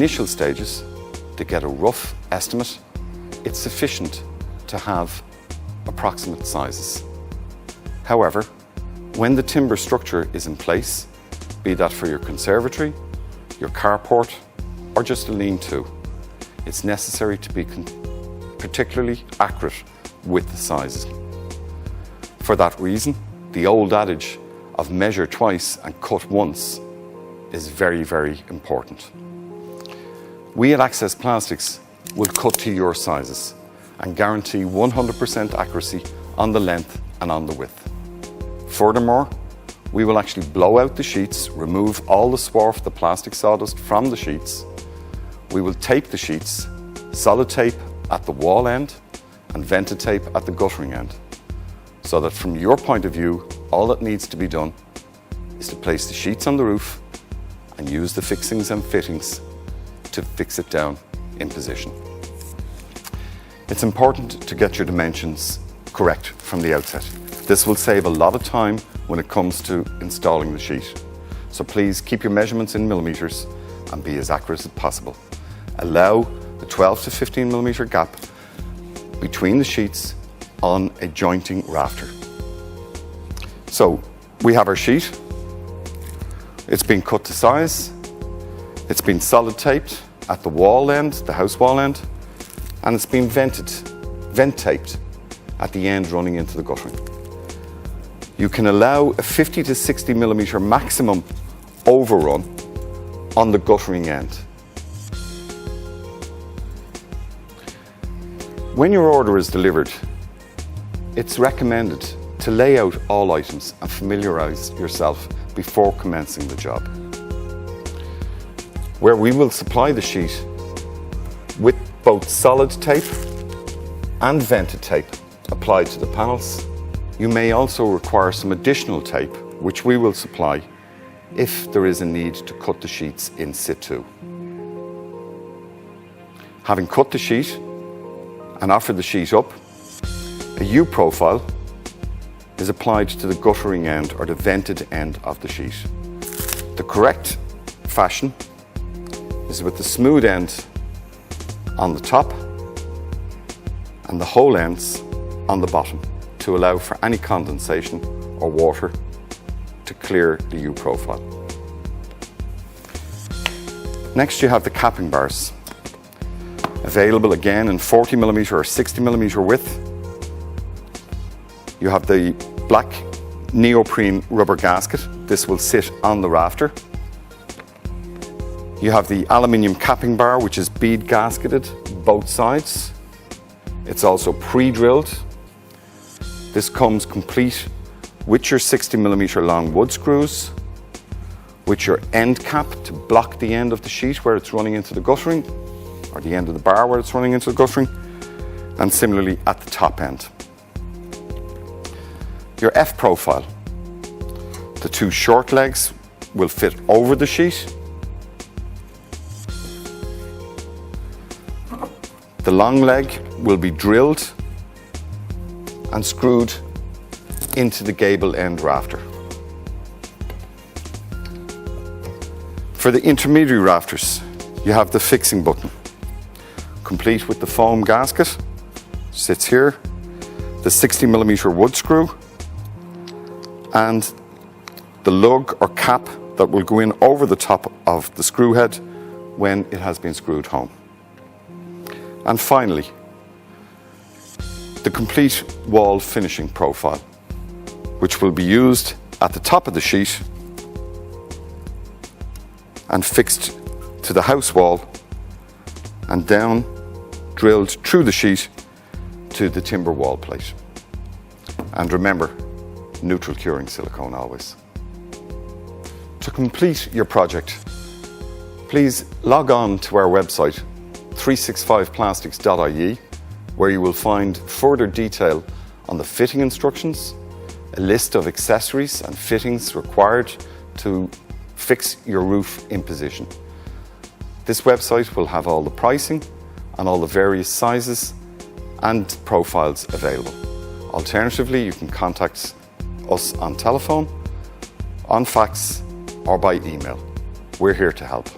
initial stages, to get a rough estimate, it's sufficient to have approximate sizes. However, when the timber structure is in place, be that for your conservatory, your carport, or just a lean-to, it's necessary to be particularly accurate with the sizes. For that reason, the old adage of measure twice and cut once is very, very important. We at Access Plastics will cut to your sizes and guarantee 100% accuracy on the length and on the width. Furthermore, we will actually blow out the sheets, remove all the swarf, the plastic sawdust from the sheets. We will tape the sheets, solid tape at the wall end and vented tape at the guttering end, so that from your point of view, all that needs to be done is to place the sheets on the roof and use the fixings and fittings to fix it down in position. It's important to get your dimensions correct from the outset. This will save a lot of time when it comes to installing the sheet. So please keep your measurements in millimetres and be as accurate as possible. Allow the 12 to 15 millimetre gap between the sheets on a jointing rafter. So we have our sheet. It's been cut to size. It's been solid taped at the wall end, the house wall end, and it's been vent taped at the end running into the guttering. You can allow a 50 to 60 millimetre maximum overrun on the guttering end. When your order is delivered, it's recommended to lay out all items and familiarise yourself before commencing the job, where we will supply the sheet with both solid tape and vented tape applied to the panels. You may also require some additional tape, which we will supply if there is a need to cut the sheets in situ. Having cut the sheet and offered the sheet up, a U-profile is applied to the guttering end or the vented end of the sheet. The correct fashion is with the smooth end on the top and the hole ends on the bottom to allow for any condensation or water to clear the U-profile. Next, you have the capping bars, available again in 40 millimetre or 60 millimetre width. You have the black neoprene rubber gasket. This will sit on the rafter. You have the aluminium capping bar, which is bead gasketed both sides. It's also pre-drilled. This comes complete with your 60 millimetre long wood screws, with your end cap to block the end of the sheet where it's running into the guttering, or the end of the bar where it's running into the guttering, and similarly at the top end. Your F profile. The two short legs will fit over the sheet. The long leg will be drilled and screwed into the gable end rafter. For the intermediary rafters, you have the fixing button, complete with the foam gasket, sits here, the 60 millimetre wood screw, and the lug or cap that will go in over the top of the screw head when it has been screwed home. And finally, the complete wall finishing profile, which will be used at the top of the sheet and fixed to the house wall and down, drilled through the sheet to the timber wall plate. And remember, neutral curing silicone always. To complete your project, please log on to our website 365plastics.ie, where you will find further detail on the fitting instructions, a list of accessories and fittings required to fix your roof in position. This website will have all the pricing and all the various sizes and profiles available. Alternatively, you can contact us on telephone, on fax, or by email. We're here to help.